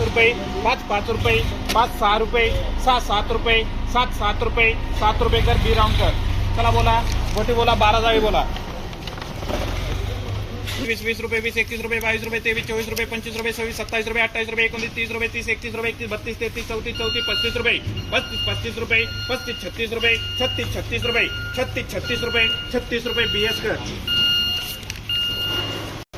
रुपये, 5 रुपये, 6 रुपये, 7 रुपये, 7 रुपये, 7 रुपये कर, बी राउंड कर. चला बोला, मोठी बोला, 12 जाळी बोला. 20 रुपये, 21 रुपये, 22 रुपये, 23, 24 रुपये, 25 रुपये, 26, 27 रुपये, 28 रुपये, 29, 30 रुपये, 30, 31 रुपये, 31, 32, 33, 34, 34, 35 रुपये, 35 रुपये, 36 रुपये, 36 रुपये, 36 रुपये, 36 रुपये, बीएस कर.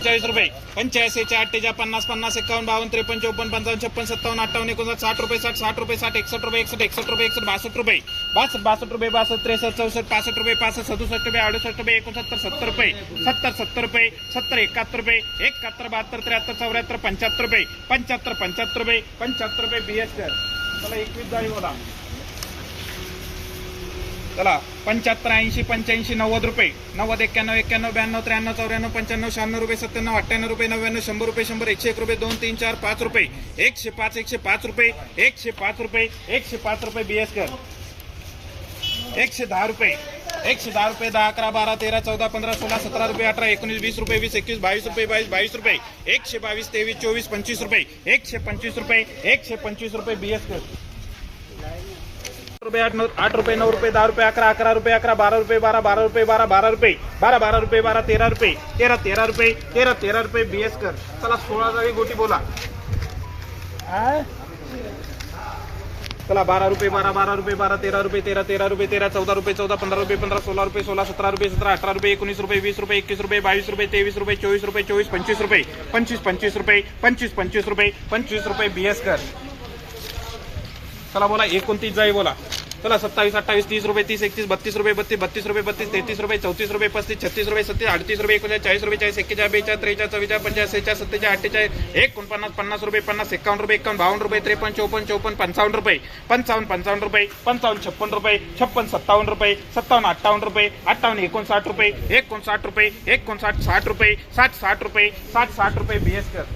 40 रुपये, 85, 48, 50, 50, 51, 52, 53, 54, 55, 56, 57, 58, 59, 60 रुपये, 60 रुपये, 61 रुपये, 61 रुपये, 62 रुपये, 62 रुपये, 63, 64, 65 रुपये, 65, 67 रुपये, 68 रुपये, 69, 70 रुपये, 70 रुपये, 70, 71 रुपये, 71, 72, 73, 74, 75 रुपये, 75 रुपये, 75 रुपये, बीएस कर. चला 21 जाळी बोला. चला 75, 80, 85, 90 रुपये, 90, 91, 91, 92, 93, 94, 95, 96 रुपये, 97, 98 रुपये, 99, 100 रुपये, 100, 101 रुपये, 2, 3, 4, 5 रुपये, 105 रुपये, 105 रुपये, 105 रुपये, बीएस कर. 110 रुपये, 110 रुपये, 10, 11, 12, 13, 14, 15, 16, 17 रुपये, 18, 19, 20 रुपये, 20, 21, 22 रुपये, 22 रुपये, 122, 23, 24, 25 रुपये, 125 रुपये, 125 रुपये, बीएस कर. रुपये, 8 रुपये, 9 रुपये, 10 रुपये, 11, 11 रुपये, 11, 12 रुपये, 12 रुपये, 12 रुपये, 12 रुपये, 13 रुपये, 13 रुपये, 13 रुपये, बीएस कर. चला 16 जाळी गोटी बोला. चला 12 रुपये, 12 रुपये, 13 रुपये, 13 रुपये, 14 रुपये, 14, 15 रुपये, 15, 16 रुपये, 16, 17 रुपये, 17, 18 रुपये, 19 रुपये, 20 रुपये, 21 रुपये, 22 रुपये, 23 रुपये, 24 रुपये, 24, 25 रुपये, 25 रुपये, 25 रुपये, 25 रुपये, बीएस कर. चला बोला 29 जाळी बोला. चला 27, 28, 30 रुपये, 30, 31, 32 रुपये, 32 रुपये, 33 रुपये, 34 रुपये, 35, 36 रुपये, 37, 38 रुपये, 39, 40 रुपये, 40, 41, 42, 43, 44, 45, 46, 47, 48, 49, 50 रुपये, 50, 51 रुपये, 51, 52 रुपये, 53, 54, 55 रुपये, 55 रुपये, 55, 56 रुपये, 56, 57 रुपये, 57, 58 रुपये, 58, 59 रुपये, 59 रुपये, 59, 60 रुपये, 60 रुपये, 60 रुपये, बीएस कर.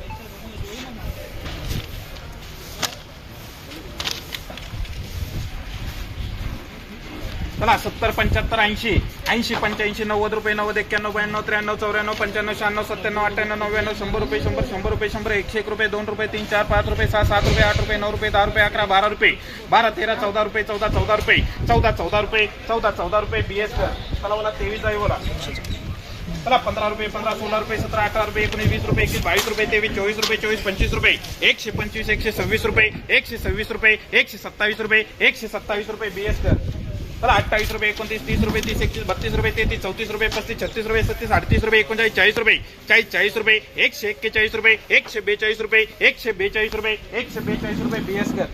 चला 70, 75, 80, 80, 85, 90 रुपये, 90, 91, 92, 93, 94, 95, 96, 97, 98, 99, 100 रुपये, 100, 100 रुपये, 100, 101 रुपये, 2 रुपये, 3, 4, 5 रुपये, 6, 7 रुपये, 8 रुपये, 9 रुपये, 10 रुपये, 11, 12 रुपये, 12, 13, 14 रुपये, 14 रुपये, 14 रुपये, 14 रुपये, बीएस कर. चला बोला 23 जाळी बोला. चला 15 रुपये, 15, 16 रुपये, 17, 18 रुपये, 19, 20 रुपये, 21, 22 रुपये, 23, 24 रुपये, 24, 25 रुपये, 125, 126 रुपये, 126 रुपये, 127 रुपये, 127 रुपये, बीएस कर. चला 28 रुपये, 29, 30 रुपये, 30, 31, 32 रुपये, 33, 34 रुपये, 35, 36 रुपये, 37, 38 रुपये, 39, 40 रुपये, 40 रुपये, 141 रुपये, 142 रुपये, 142 रुपये, 142 रुपये, बीएस कर.